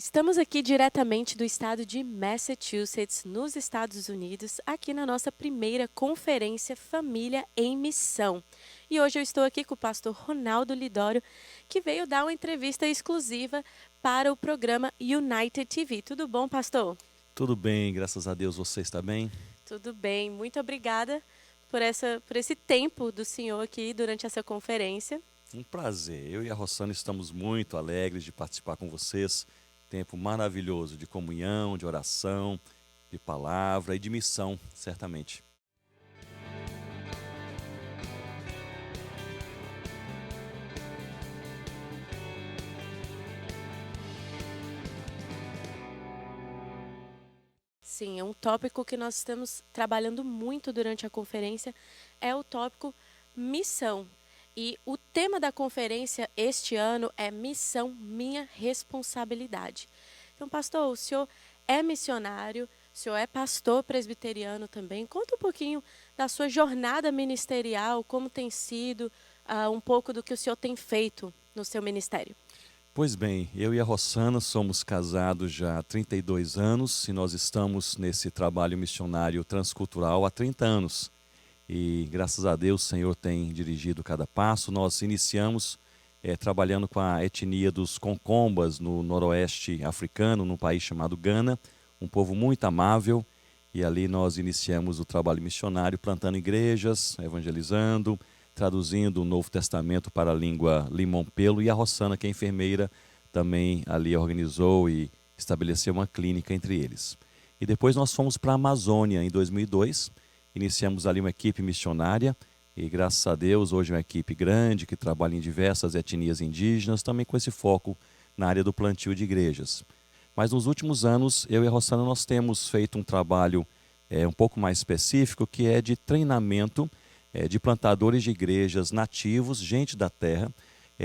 Estamos aqui diretamente do estado de Massachusetts, nos Estados Unidos, aqui na nossa primeira conferência Família em Missão. E hoje eu estou aqui com o pastor Ronaldo Lidório, que veio dar uma entrevista exclusiva para o programa United TV. Tudo bom, pastor? Tudo bem, graças a Deus. Você está bem? Tudo bem. Muito obrigada por esse tempo do senhor aqui durante essa conferência. Um prazer. Eu e a Rossana estamos muito alegres de participar com vocês. Tempo maravilhoso de comunhão, de oração, de palavra e de missão, certamente. Sim, é um tópico que nós estamos trabalhando muito durante a conferência, é o tópico missão. E o tema da conferência este ano é Missão, Minha Responsabilidade. Então, pastor, o senhor é missionário, o senhor é pastor presbiteriano também. Conta um pouquinho da sua jornada ministerial, como tem sido, um pouco do que o senhor tem feito no seu ministério. Pois bem, eu e a Rossana somos casados já há 32 anos e nós estamos nesse trabalho missionário transcultural há 30 anos. E graças a Deus o Senhor tem dirigido cada passo. Nós iniciamos trabalhando com a etnia dos Concombas no noroeste africano, num país chamado Gana, um povo muito amável. E ali nós iniciamos o trabalho missionário, plantando igrejas, evangelizando, traduzindo o Novo Testamento para a língua Limompelo. E a Rossana, que é enfermeira, também ali organizou e estabeleceu uma clínica entre eles. E depois nós fomos para a Amazônia em 2002. Iniciamos ali uma equipe missionária e, graças a Deus, hoje é uma equipe grande que trabalha em diversas etnias indígenas, também com esse foco na área do plantio de igrejas. Mas nos últimos anos, eu e a Rossana, nós temos feito um trabalho um pouco mais específico, que é de treinamento de plantadores de igrejas nativos, gente da terra,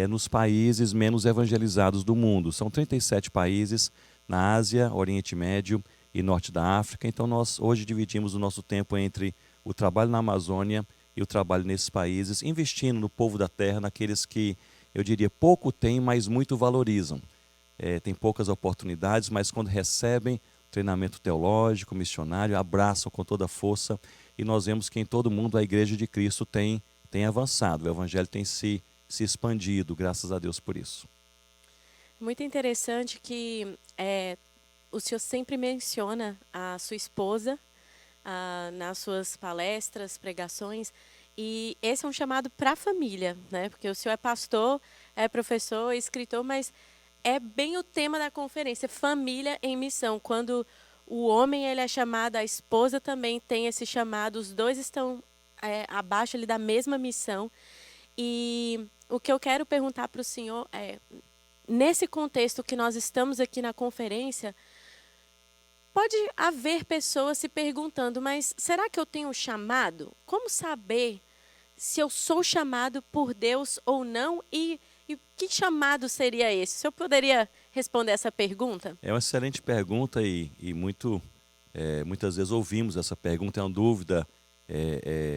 nos países menos evangelizados do mundo. São 37 países na Ásia, Oriente Médio e Norte da África. Então nós hoje dividimos o nosso tempo entre o trabalho na Amazônia e o trabalho nesses países, investindo no povo da terra, naqueles que, eu diria, pouco têm, mas muito valorizam. Tem poucas oportunidades, mas quando recebem treinamento teológico, missionário, abraçam com toda a força. E nós vemos que em todo mundo a Igreja de Cristo tem avançado, o Evangelho tem se expandido, graças a Deus por isso. Muito interessante que o senhor sempre menciona a sua esposa nas suas palestras, pregações, e esse é um chamado para a família, né? Porque o senhor é pastor, é professor, é escritor, mas é bem o tema da conferência, família em missão. Quando o homem ele é chamado, a esposa também tem esse chamado, os dois estão abaixo ali da mesma missão. E o que eu quero perguntar para o senhor é, nesse contexto que nós estamos aqui na conferência, pode haver pessoas se perguntando, mas será que eu tenho um chamado? Como saber se eu sou chamado por Deus ou não? E que chamado seria esse? O senhor poderia responder essa pergunta? É uma excelente pergunta e muitas vezes ouvimos essa pergunta, é uma dúvida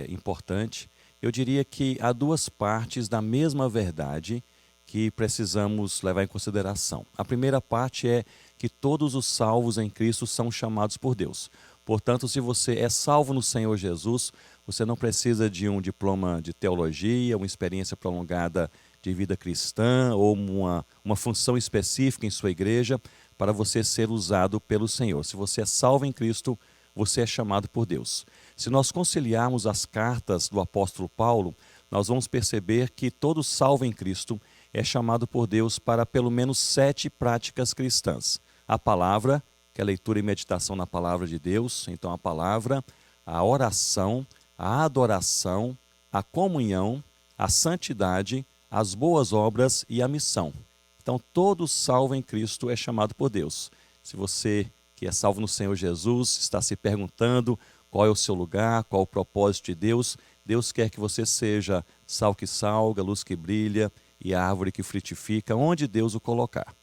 importante. Eu diria que há duas partes da mesma verdade que precisamos levar em consideração. A primeira parte é que todos os salvos em Cristo são chamados por Deus. Portanto, se você é salvo no Senhor Jesus, você não precisa de um diploma de teologia, uma experiência prolongada de vida cristã ou uma função específica em sua igreja para você ser usado pelo Senhor. Se você é salvo em Cristo, você é chamado por Deus. Se nós conciliarmos as cartas do apóstolo Paulo, nós vamos perceber que todo salvo em Cristo é chamado por Deus para pelo menos 7 práticas cristãs. A palavra, que é a leitura e meditação na palavra de Deus, então a palavra, a oração, a adoração, a comunhão, a santidade, as boas obras e a missão. Então todo salvo em Cristo é chamado por Deus. Se você que é salvo no Senhor Jesus está se perguntando qual é o seu lugar, qual é o propósito de Deus, Deus quer que você seja sal que salga, luz que brilha e árvore que frutifica, onde Deus o colocar.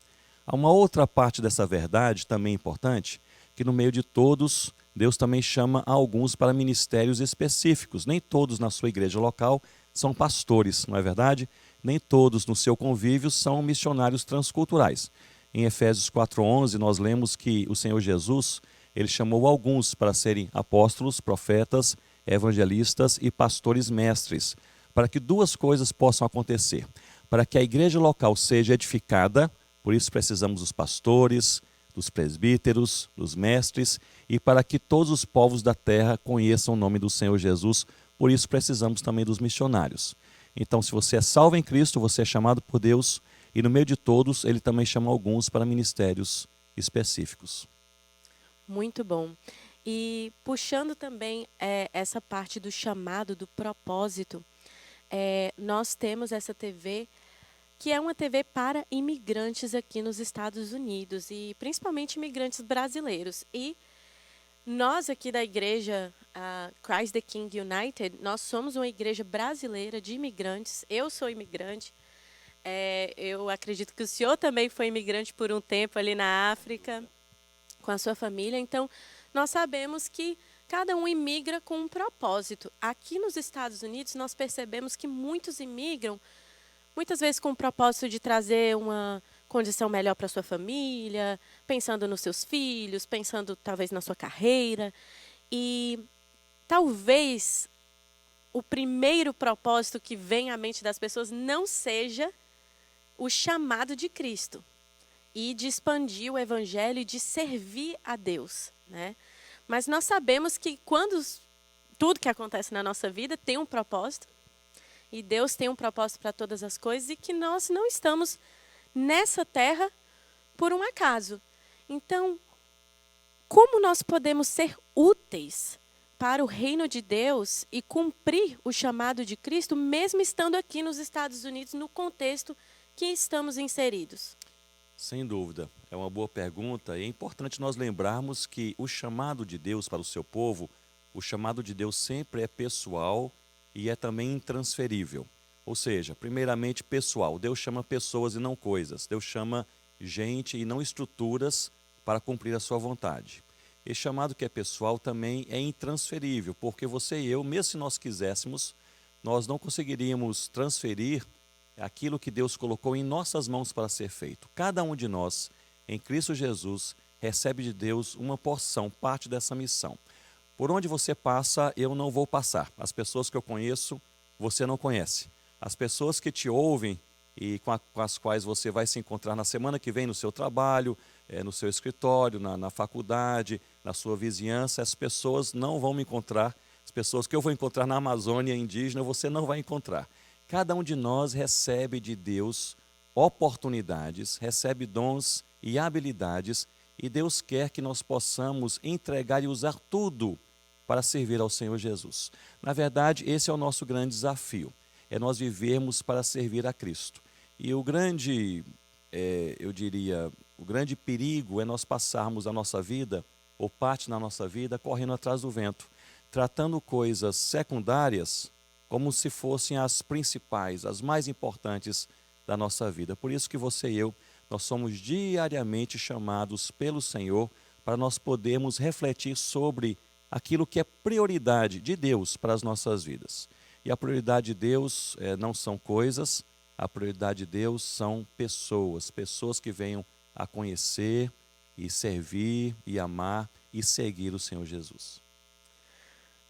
Há uma outra parte dessa verdade também importante, que no meio de todos, Deus também chama alguns para ministérios específicos. Nem todos na sua igreja local são pastores, não é verdade? Nem todos no seu convívio são missionários transculturais. Em Efésios 4:11, nós lemos que o Senhor Jesus, ele chamou alguns para serem apóstolos, profetas, evangelistas e pastores mestres, para que duas coisas possam acontecer. Para que a igreja local seja edificada, por isso precisamos dos pastores, dos presbíteros, dos mestres, e para que todos os povos da terra conheçam o nome do Senhor Jesus, por isso precisamos também dos missionários. Então, se você é salvo em Cristo, você é chamado por Deus, e no meio de todos, ele também chama alguns para ministérios específicos. Muito bom. E puxando também essa parte do chamado, do propósito, nós temos essa TV, que é uma TV para imigrantes aqui nos Estados Unidos, e principalmente imigrantes brasileiros. E nós aqui da igreja Christ the King United, nós somos uma igreja brasileira de imigrantes. Eu sou imigrante. Eu acredito que o senhor também foi imigrante por um tempo ali na África, com a sua família. Então, nós sabemos que cada um imigra com um propósito. Aqui nos Estados Unidos, nós percebemos que muitos imigram, muitas vezes com o propósito de trazer uma condição melhor para a sua família, pensando nos seus filhos, pensando talvez na sua carreira. E talvez o primeiro propósito que vem à mente das pessoas não seja o chamado de Cristo e de expandir o evangelho e de servir a Deus, né? Mas nós sabemos que quando tudo que acontece na nossa vida tem um propósito, e Deus tem um propósito para todas as coisas, e que nós não estamos nessa terra por um acaso. Então, como nós podemos ser úteis para o reino de Deus e cumprir o chamado de Cristo, mesmo estando aqui nos Estados Unidos, no contexto que estamos inseridos? Sem dúvida, é uma boa pergunta, e é importante nós lembrarmos que o chamado de Deus para o seu povo, o chamado de Deus sempre é pessoal e é também intransferível. Ou seja, primeiramente pessoal, Deus chama pessoas e não coisas, Deus chama gente e não estruturas para cumprir a sua vontade. Esse chamado que é pessoal também é intransferível, porque você e eu, mesmo se nós quiséssemos, nós não conseguiríamos transferir aquilo que Deus colocou em nossas mãos para ser feito. Cada um de nós, em Cristo Jesus, recebe de Deus uma porção, parte dessa missão. Por onde você passa, eu não vou passar. As pessoas que eu conheço, você não conhece. As pessoas que te ouvem e com as quais você vai se encontrar na semana que vem no seu trabalho, no seu escritório, na faculdade, na sua vizinhança, as pessoas não vão me encontrar. As pessoas que eu vou encontrar na Amazônia indígena, você não vai encontrar. Cada um de nós recebe de Deus oportunidades, recebe dons e habilidades, e Deus quer que nós possamos entregar e usar tudo para servir ao Senhor Jesus. Na verdade, esse é o nosso grande desafio, é nós vivermos para servir a Cristo. E o grande, eu diria, o grande perigo é nós passarmos a nossa vida, ou parte da nossa vida, correndo atrás do vento, tratando coisas secundárias como se fossem as principais, as mais importantes da nossa vida. Por isso que você e eu, nós somos diariamente chamados pelo Senhor para nós podermos refletir sobre aquilo que é prioridade de Deus para as nossas vidas. E a prioridade de Deus não são coisas, a prioridade de Deus são pessoas, pessoas que venham a conhecer e servir e amar e seguir o Senhor Jesus.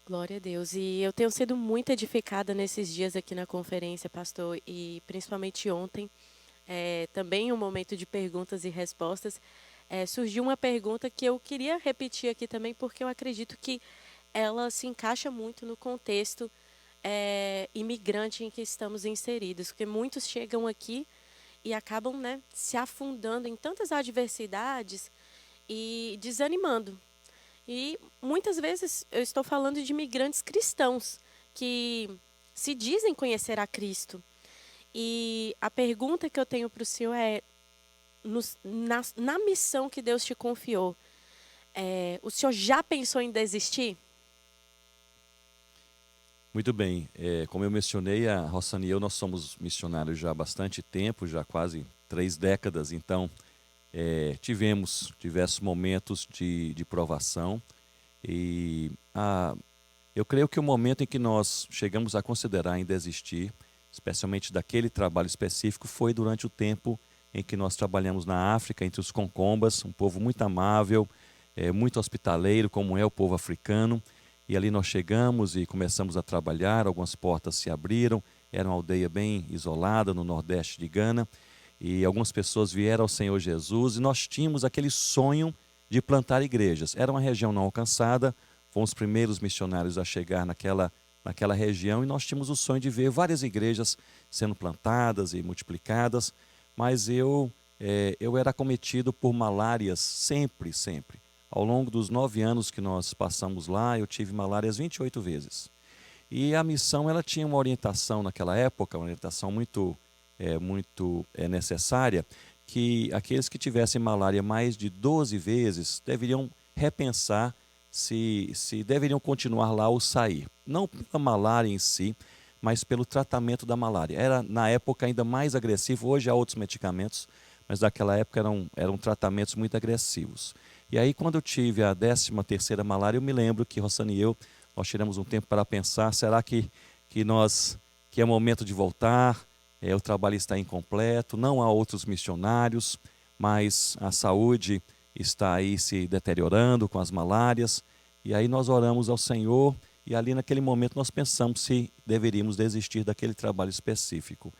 Glória a Deus. E eu tenho sido muito edificada nesses dias aqui na conferência, pastor, e principalmente ontem, também um momento de perguntas e respostas, surgiu uma pergunta que eu queria repetir aqui também, porque eu acredito que ela se encaixa muito no contexto imigrante em que estamos inseridos, porque muitos chegam aqui e acabam, né, se afundando em tantas adversidades e desanimando. E muitas vezes eu estou falando de imigrantes cristãos que se dizem conhecer a Cristo. E a pergunta que eu tenho para o senhor é, na missão que Deus te confiou, o senhor já pensou em desistir? Muito bem, como eu mencionei, a Rossana e eu, nós somos missionários já há bastante tempo, já quase 3 décadas, então tivemos diversos momentos de provação e eu creio que o momento em que nós chegamos a considerar em desistir, especialmente daquele trabalho específico, foi durante o tempo em que nós trabalhamos na África, entre os concombas, um povo muito amável, muito hospitaleiro, como é o povo africano. E ali nós chegamos e começamos a trabalhar, algumas portas se abriram, era uma aldeia bem isolada no nordeste de Gana, e algumas pessoas vieram ao Senhor Jesus, e nós tínhamos aquele sonho de plantar igrejas. Era uma região não alcançada, fomos os primeiros missionários a chegar naquela região, e nós tínhamos o sonho de ver várias igrejas sendo plantadas e multiplicadas, mas eu era acometido por malárias sempre, sempre. Ao longo dos 9 anos que nós passamos lá, eu tive malárias 28 vezes. E a missão ela tinha uma orientação naquela época, uma orientação muito necessária, que aqueles que tivessem malária mais de 12 vezes deveriam repensar se deveriam continuar lá ou sair. Não pela malária em si, mas pelo tratamento da malária. Era, na época, ainda mais agressivo. Hoje há outros medicamentos, mas naquela época eram tratamentos muito agressivos. E aí, quando eu tive a 13ª malária, eu me lembro que Rossana e eu, nós tiramos um tempo para pensar, será que é momento de voltar? O trabalho está incompleto, não há outros missionários, mas a saúde está aí se deteriorando com as malárias. E aí nós oramos ao Senhor e ali naquele momento nós pensamos se deveríamos desistir daquele trabalho específico.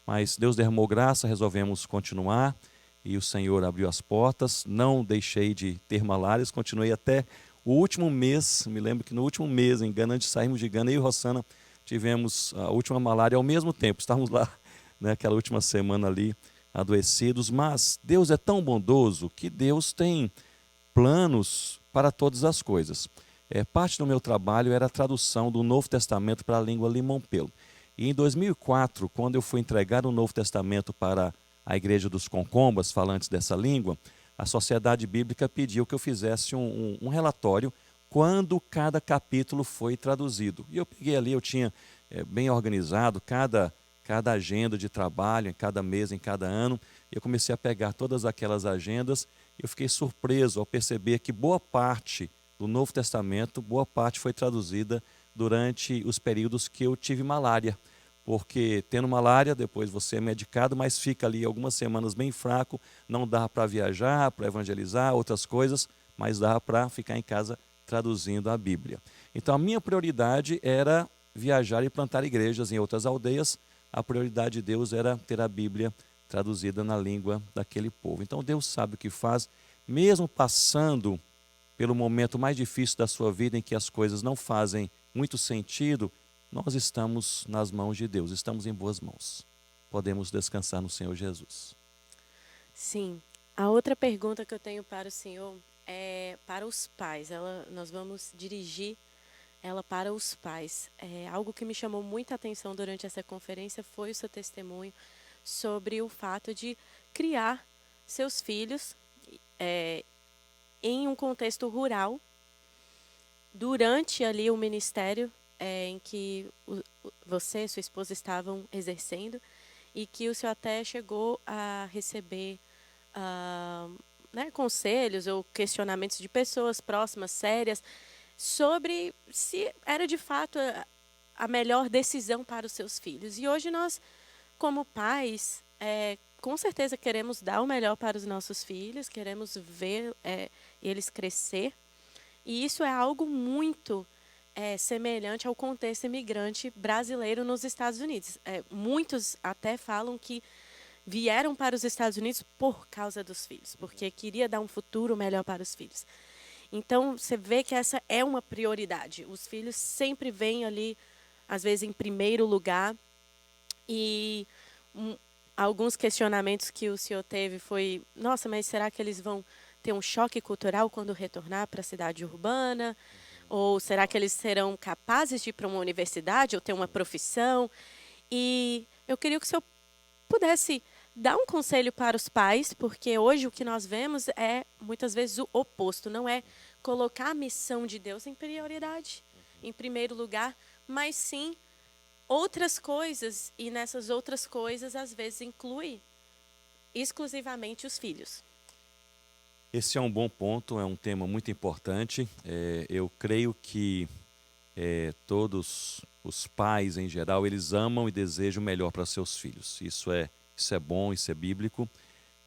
Mas Deus derramou graça, resolvemos continuar e o Senhor abriu as portas. Não deixei de ter malárias, continuei até o último mês. Me lembro que no último mês, em Gana, antes de sairmos de Gana, eu e Rossana tivemos a última malária ao mesmo tempo. Estávamos lá, né, aquela última semana ali, adoecidos. Mas Deus é tão bondoso que Deus tem planos para todas as coisas. Parte do meu trabalho era a tradução do Novo Testamento para a língua Limompelo. E em 2004, quando eu fui entregar o Novo Testamento para a Igreja dos Concombas, falantes dessa língua, a Sociedade Bíblica pediu que eu fizesse um relatório quando cada capítulo foi traduzido. E eu peguei ali, eu tinha bem organizado cada agenda de trabalho, em cada mês, em cada ano, e eu comecei a pegar todas aquelas agendas, e eu fiquei surpreso ao perceber que boa parte do Novo Testamento, boa parte foi traduzida durante os períodos que eu tive malária. Porque tendo malária, depois você é medicado, mas fica ali algumas semanas bem fraco, não dá para viajar, para evangelizar, outras coisas, mas dá para ficar em casa traduzindo a Bíblia. Então a minha prioridade era viajar e plantar igrejas em outras aldeias, a prioridade de Deus era ter a Bíblia traduzida na língua daquele povo. Então Deus sabe o que faz, mesmo passando pelo momento mais difícil da sua vida, em que as coisas não fazem muito sentido, nós estamos nas mãos de Deus, estamos em boas mãos. Podemos descansar no Senhor Jesus. Sim. A outra pergunta que eu tenho para o senhor é para os pais. Nós vamos dirigir ela para os pais. Algo que me chamou muita atenção durante essa conferência foi o seu testemunho sobre o fato de criar seus filhos em um contexto rural, durante ali o ministério em que você e sua esposa estavam exercendo, e que o senhor até chegou a receber né, conselhos ou questionamentos de pessoas próximas, sérias, sobre se era de fato a melhor decisão para os seus filhos. E hoje nós, como pais, com certeza queremos dar o melhor para os nossos filhos, queremos ver eles crescer. E isso é algo muito semelhante ao contexto imigrante brasileiro nos Estados Unidos. Muitos até falam que vieram para os Estados Unidos por causa dos filhos, porque queria dar um futuro melhor para os filhos. Então, você vê que essa é uma prioridade. Os filhos sempre vêm ali, às vezes, em primeiro lugar. E alguns questionamentos que o senhor teve foi, nossa, mas será que eles vão ter um choque cultural quando retornar para a cidade urbana? Ou será que eles serão capazes de ir para uma universidade ou ter uma profissão? E eu queria que o senhor pudesse dar um conselho para os pais, porque hoje o que nós vemos é, muitas vezes, o oposto. Não é colocar a missão de Deus em prioridade, em primeiro lugar, mas sim outras coisas, e nessas outras coisas, às vezes, inclui exclusivamente os filhos. Esse é um bom ponto, é um tema muito importante. Eu creio que todos os pais, em geral, eles amam e desejam o melhor para seus filhos. Isso é bom, isso é bíblico.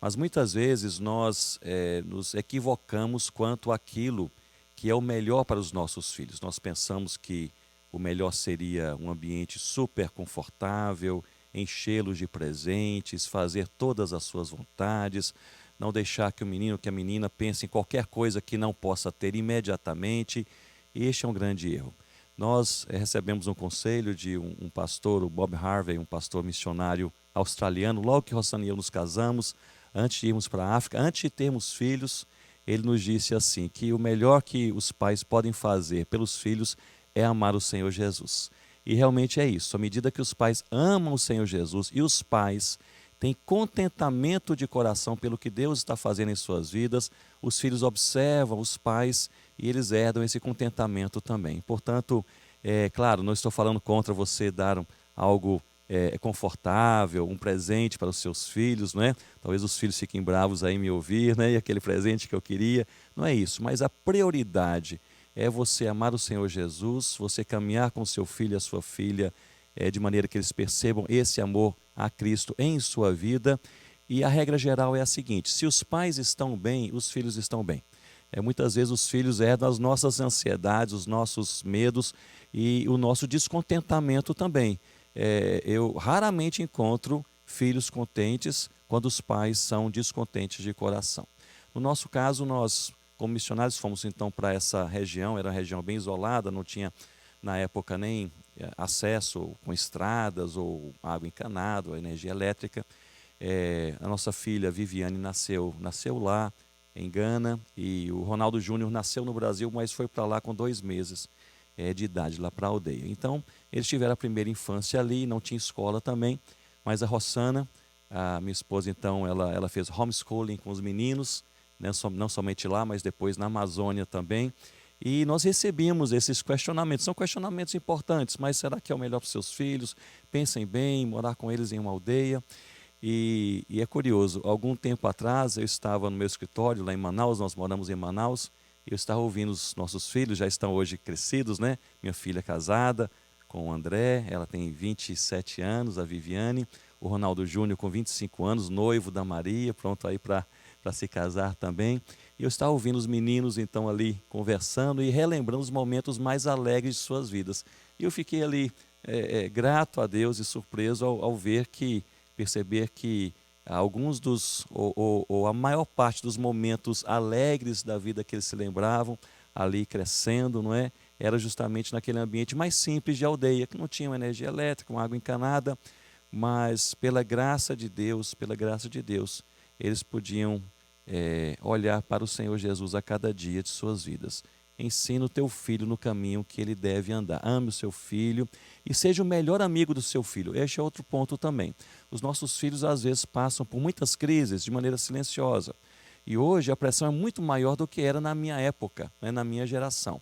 Mas muitas vezes nós nos equivocamos quanto àquilo que é o melhor para os nossos filhos. Nós pensamos que o melhor seria um ambiente super confortável, enchê-los de presentes, fazer todas as suas vontades, não deixar que o menino, que a menina pense em qualquer coisa que não possa ter imediatamente. E este é um grande erro. Nós recebemos um conselho de um pastor, o Bob Harvey, um pastor missionário australiano, logo que Rossana e eu nos casamos, antes de irmos para a África, antes de termos filhos, ele nos disse assim, que o melhor que os pais podem fazer pelos filhos é amar o Senhor Jesus. E realmente é isso, à medida que os pais amam o Senhor Jesus e os pais têm contentamento de coração pelo que Deus está fazendo em suas vidas, os filhos observam os pais e eles herdam esse contentamento também. Portanto, claro, não estou falando contra você dar algo confortável, um presente para os seus filhos, não é? Talvez os filhos fiquem bravos aí em me ouvir, né? E aquele presente que eu queria, não é isso. Mas a prioridade é você amar o Senhor Jesus, você caminhar com seu filho e a sua filha de maneira que eles percebam esse amor a Cristo em sua vida. E a regra geral é a seguinte: se os pais estão bem, os filhos estão bem. Muitas vezes os filhos herdam as nossas ansiedades, os nossos medos e o nosso descontentamento também. Eu raramente encontro filhos contentes quando os pais são descontentes de coração. No nosso caso, nós, como missionários, fomos então para essa região, era uma região bem isolada, não tinha na época nem acesso com estradas ou água encanada, ou energia elétrica. A nossa filha Viviane nasceu lá em Gana, e o Ronaldo Júnior nasceu no Brasil, mas foi para lá com 2 meses de idade, lá para a aldeia. Então, eles tiveram a primeira infância ali, não tinha escola também, mas a Rossana, a minha esposa, então, ela fez homeschooling com os meninos, né, não somente lá, mas depois na Amazônia também. E nós recebíamos esses questionamentos, são questionamentos importantes, mas será que é o melhor para os seus filhos? Pensem bem, morar com eles em uma aldeia. E é curioso, algum tempo atrás eu estava no meu escritório lá em Manaus, nós moramos em Manaus, eu estava ouvindo os nossos filhos, já estão hoje crescidos, né? Minha filha é casada com o André, ela tem 27 anos, a Viviane, o Ronaldo Júnior com 25 anos, noivo da Maria, pronto aí para se casar também. E eu estava ouvindo os meninos então ali conversando e relembrando os momentos mais alegres de suas vidas. E eu fiquei ali grato a Deus e surpreso ao perceber que alguns ou a maior parte dos momentos alegres da vida que eles se lembravam, ali crescendo, não é? Era justamente naquele ambiente mais simples de aldeia, que não tinha uma energia elétrica, uma água encanada, mas pela graça de Deus, eles podiam olhar para o Senhor Jesus a cada dia de suas vidas. Ensina o teu filho no caminho que ele deve andar. Ame o seu filho e seja o melhor amigo do seu filho. Este é outro ponto também. Os nossos filhos às vezes passam por muitas crises de maneira silenciosa. E hoje a pressão é muito maior do que era na minha época, né, na minha geração.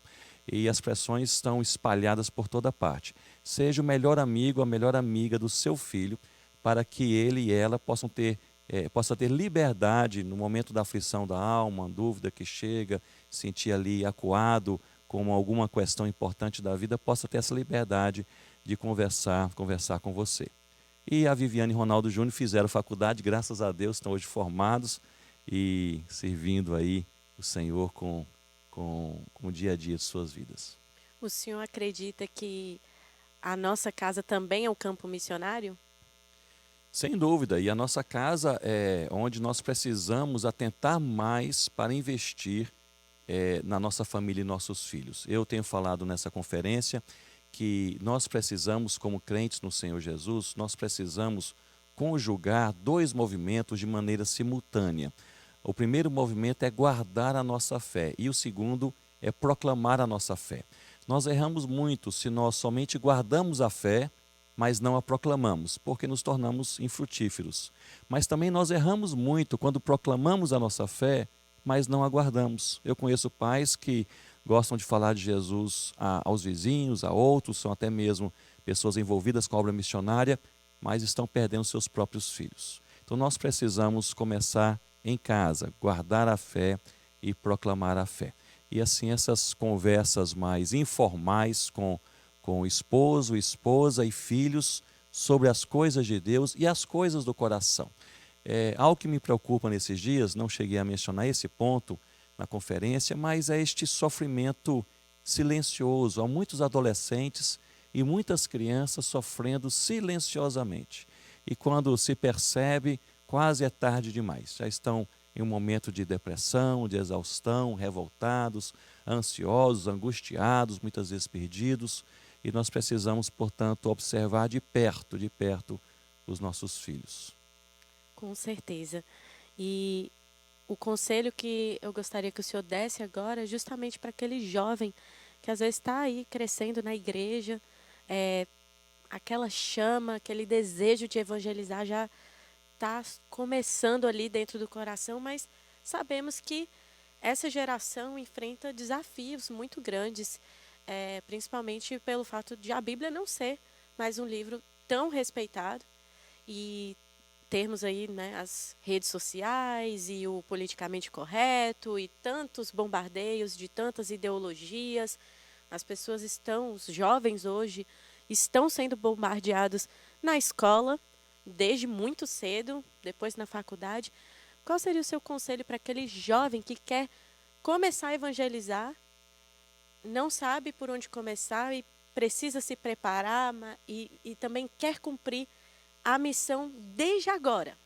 E as pressões estão espalhadas por toda parte. Seja o melhor amigo, a melhor amiga do seu filho, para que ele e ela possa ter liberdade no momento da aflição da alma, uma dúvida que chega, sentir ali acuado com alguma questão importante da vida, possa ter essa liberdade de conversar com você. E a Viviane e Ronaldo Júnior fizeram faculdade, graças a Deus, estão hoje formados e servindo aí o Senhor com o dia a dia de suas vidas. O senhor acredita que a nossa casa também é um campo missionário? Sem dúvida, e a nossa casa é onde nós precisamos atentar mais para investir na nossa família e nossos filhos. Eu tenho falado nessa conferência que nós precisamos, como crentes no Senhor Jesus, nós precisamos conjugar 2 movimentos de maneira simultânea. O primeiro movimento é guardar a nossa fé e o segundo é proclamar a nossa fé. Nós erramos muito se nós somente guardamos a fé, mas não a proclamamos, porque nos tornamos infrutíferos. Mas também nós erramos muito quando proclamamos a nossa fé, mas não a guardamos. Eu conheço pais que gostam de falar de Jesus aos vizinhos, a outros, são até mesmo pessoas envolvidas com a obra missionária, mas estão perdendo seus próprios filhos. Então nós precisamos começar em casa, guardar a fé e proclamar a fé. E assim essas conversas mais informais com o esposo, esposa e filhos sobre as coisas de Deus e as coisas do coração. Algo que me preocupa nesses dias, não cheguei a mencionar esse ponto na conferência, mas é este sofrimento silencioso. Há muitos adolescentes e muitas crianças sofrendo silenciosamente. E quando se percebe, quase é tarde demais. Já estão em um momento de depressão, de exaustão, revoltados, ansiosos, angustiados, muitas vezes perdidos. E nós precisamos, portanto, observar de perto, os nossos filhos. Com certeza. E o conselho que eu gostaria que o senhor desse agora é justamente para aquele jovem que às vezes está aí crescendo na igreja, é, aquela chama, aquele desejo de evangelizar já está começando ali dentro do coração, mas sabemos que essa geração enfrenta desafios muito grandes, principalmente pelo fato de a Bíblia não ser mais um livro tão respeitado e termos aí, né, as redes sociais e o politicamente correto e tantos bombardeios de tantas ideologias. As pessoas estão, os jovens hoje, estão sendo bombardeados na escola, desde muito cedo, depois na faculdade. Qual seria o seu conselho para aquele jovem que quer começar a evangelizar, não sabe por onde começar e precisa se preparar e também quer cumprir a missão desde agora?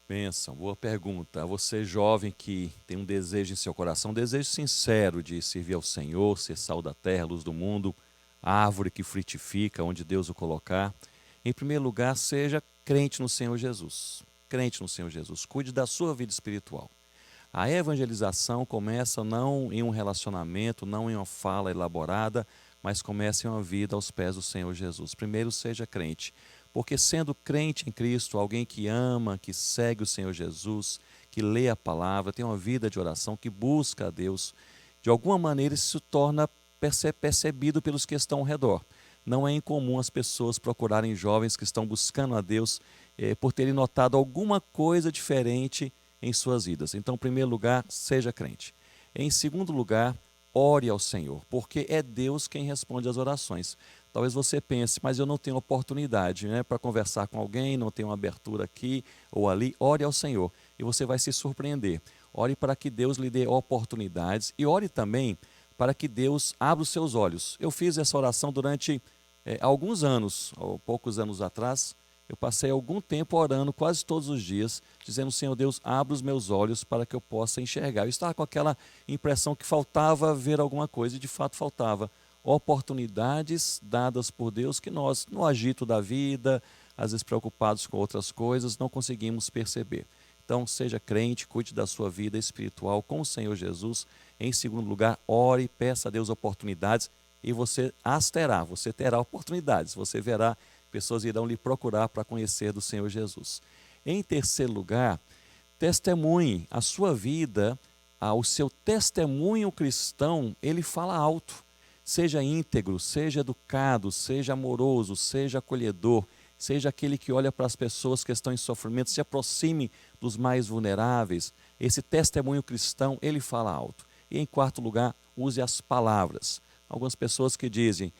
Benção, boa pergunta. A você jovem que tem um desejo em seu coração, um desejo sincero de servir ao Senhor, ser sal da terra, luz do mundo, árvore que frutifica onde Deus o colocar. Em primeiro lugar, seja crente no Senhor Jesus. Crente no Senhor Jesus. Cuide da sua vida espiritual. A evangelização começa não em um relacionamento, não em uma fala elaborada, mas começa em uma vida aos pés do Senhor Jesus. Primeiro, seja crente, porque sendo crente em Cristo, alguém que ama, que segue o Senhor Jesus, que lê a palavra, tem uma vida de oração, que busca a Deus, de alguma maneira isso se torna percebido pelos que estão ao redor. Não é incomum as pessoas procurarem jovens que estão buscando a Deus por terem notado alguma coisa diferente em suas vidas. Então, em primeiro lugar, seja crente. Em segundo lugar, ore ao Senhor, porque é Deus quem responde às orações. Talvez você pense, mas eu não tenho oportunidade, né, para conversar com alguém, não tenho uma abertura aqui ou ali. Ore ao Senhor e você vai se surpreender. Ore para que Deus lhe dê oportunidades e ore também para que Deus abra os seus olhos. Eu fiz essa oração durante alguns anos, ou poucos anos atrás. Eu passei algum tempo orando quase todos os dias, dizendo: Senhor Deus, abra os meus olhos para que eu possa enxergar. Eu estava com aquela impressão que faltava ver alguma coisa, e de fato faltava. Oportunidades dadas por Deus que nós, no agito da vida, às vezes preocupados com outras coisas, não conseguimos perceber. Então, seja crente, cuide da sua vida espiritual com o Senhor Jesus. Em segundo lugar, ore, peça a Deus oportunidades e você você terá oportunidades, você verá, pessoas irão lhe procurar para conhecer do Senhor Jesus. Em terceiro lugar, testemunhe a sua vida, o seu testemunho cristão, ele fala alto. Seja íntegro, seja educado, seja amoroso, seja acolhedor, seja aquele que olha para as pessoas que estão em sofrimento, se aproxime dos mais vulneráveis. Esse testemunho cristão, ele fala alto. E em quarto lugar, use as palavras. Algumas pessoas que dizem,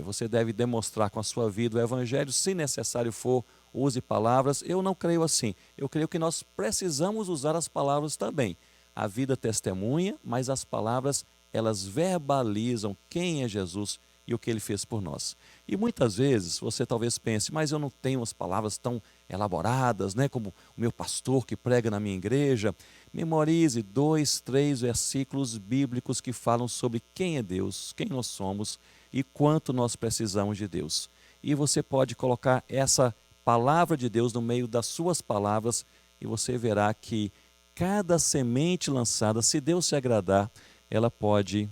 você deve demonstrar com a sua vida o evangelho, se necessário for, use palavras. Eu não creio assim. Eu creio que nós precisamos usar as palavras também. A vida testemunha, mas as palavras, elas verbalizam quem é Jesus e o que ele fez por nós. E muitas vezes você talvez pense, mas eu não tenho as palavras tão elaboradas, né, como o meu pastor que prega na minha igreja. Memorize 2, 3 versículos bíblicos que falam sobre quem é Deus, quem nós somos e quanto nós precisamos de Deus. E você pode colocar essa palavra de Deus no meio das suas palavras e você verá que cada semente lançada, se Deus se agradar, ela pode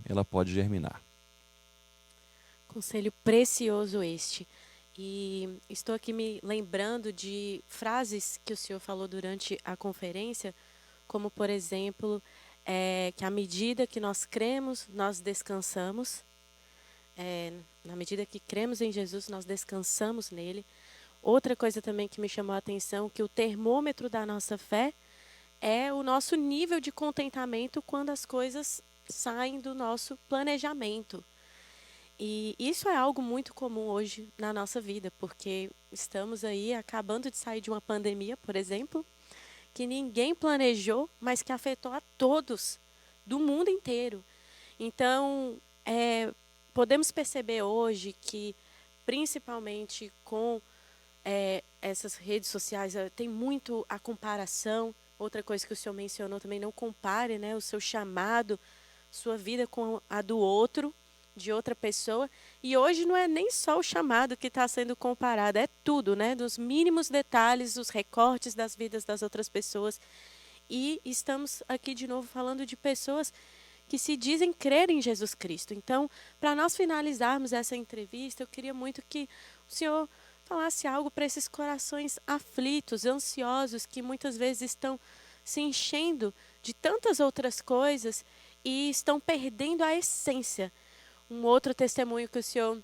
germinar. Conselho precioso este. E estou aqui me lembrando de frases que o senhor falou durante a conferência, como, por exemplo, que à medida que nós cremos, nós descansamos. Na medida que cremos em Jesus, nós descansamos nele. Outra coisa também que me chamou a atenção, que o termômetro da nossa fé é o nosso nível de contentamento quando as coisas saem do nosso planejamento. E isso é algo muito comum hoje na nossa vida, porque estamos aí acabando de sair de uma pandemia, por exemplo, que ninguém planejou, mas que afetou a todos do mundo inteiro. Então, podemos perceber hoje que, principalmente com essas redes sociais, tem muito a comparação. Outra coisa que o senhor mencionou também, não compare, né, o seu chamado, sua vida com a do outro, de outra pessoa. E hoje não é nem só o chamado que está sendo comparado, é tudo, né, dos mínimos detalhes, os recortes das vidas das outras pessoas. E estamos aqui de novo falando de pessoas que se dizem crer em Jesus Cristo. Então, para nós finalizarmos essa entrevista, eu queria muito que o senhor falasse algo para esses corações aflitos, ansiosos, que muitas vezes estão se enchendo de tantas outras coisas e estão perdendo a essência. Um outro testemunho que o senhor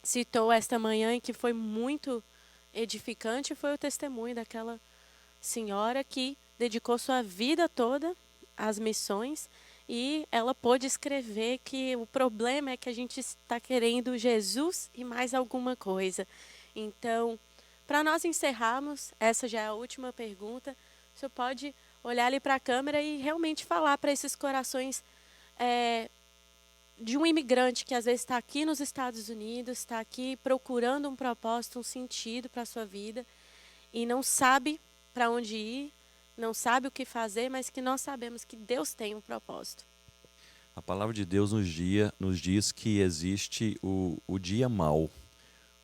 citou esta manhã e que foi muito edificante foi o testemunho daquela senhora que dedicou sua vida toda às missões e ela pôde escrever que o problema é que a gente está querendo Jesus e mais alguma coisa. Então, para nós encerrarmos, essa já é a última pergunta, o senhor pode olhar ali para a câmera e realmente falar para esses corações de um imigrante que às vezes está aqui nos Estados Unidos, está aqui procurando um propósito, um sentido para a sua vida e não sabe para onde ir, não sabe o que fazer, mas que nós sabemos que Deus tem um propósito. A palavra de Deus nos diz que existe o dia mau.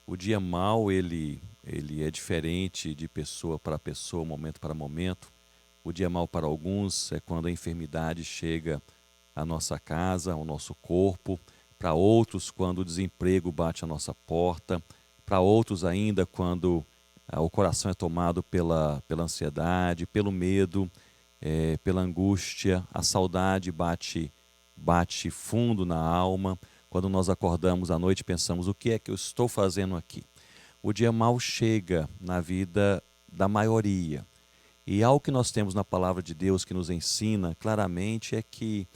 O dia mau, ele é diferente de pessoa para pessoa, momento para momento. O dia mau para alguns é quando a enfermidade chega à nossa casa, ao nosso corpo. Para outros, quando o desemprego bate à nossa porta. Para outros ainda, quando o coração é tomado pela ansiedade, pelo medo, pela angústia. A saudade bate fundo na alma. Quando nós acordamos à noite, pensamos: o que é que eu estou fazendo aqui? O dia mau chega na vida da maioria. E algo que nós temos na palavra de Deus que nos ensina claramente é que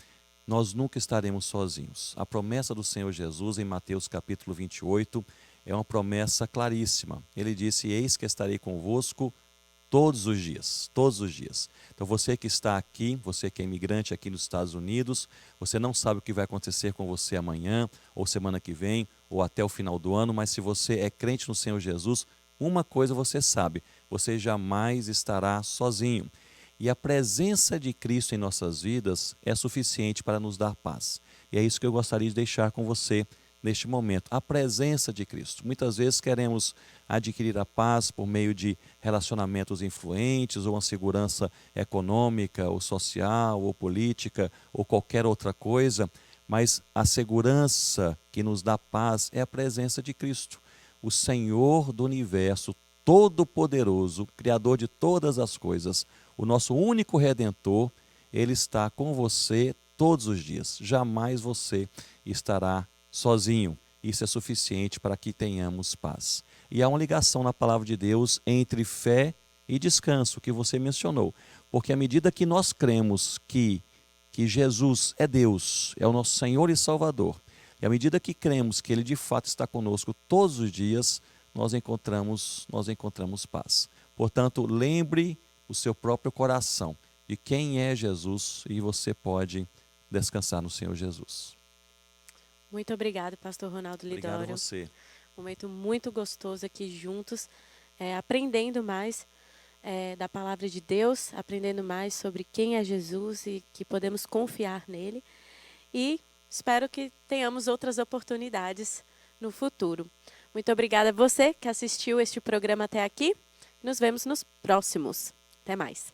nós nunca estaremos sozinhos. A promessa do Senhor Jesus em Mateus capítulo 28 é uma promessa claríssima. Ele disse: eis que estarei convosco todos os dias, todos os dias. Então você que está aqui, você que é imigrante aqui nos Estados Unidos, você não sabe o que vai acontecer com você amanhã, ou semana que vem, ou até o final do ano, mas se você é crente no Senhor Jesus, uma coisa você sabe: você jamais estará sozinho. E a presença de Cristo em nossas vidas é suficiente para nos dar paz. E é isso que eu gostaria de deixar com você neste momento, a presença de Cristo. Muitas vezes queremos adquirir a paz por meio de relacionamentos influentes, ou uma segurança econômica, ou social, ou política, ou qualquer outra coisa, mas a segurança que nos dá paz é a presença de Cristo, o Senhor do universo, todo-poderoso, Criador de todas as coisas, o nosso único Redentor. Ele está com você todos os dias. Jamais você estará sozinho. Isso é suficiente para que tenhamos paz. E há uma ligação na palavra de Deus entre fé e descanso, que você mencionou. Porque à medida que nós cremos que Jesus é Deus, é o nosso Senhor e Salvador, e à medida que cremos que Ele de fato está conosco todos os dias, nós encontramos paz. Portanto, lembre o seu próprio coração de quem é Jesus e você pode descansar no Senhor Jesus. Muito obrigado, pastor Ronaldo Lidório. Obrigado a você. Um momento muito gostoso aqui juntos, aprendendo mais da palavra de Deus, aprendendo mais sobre quem é Jesus e que podemos confiar nele. E espero que tenhamos outras oportunidades no futuro. Muito obrigada a você que assistiu este programa até aqui. Nos vemos nos próximos. Até mais.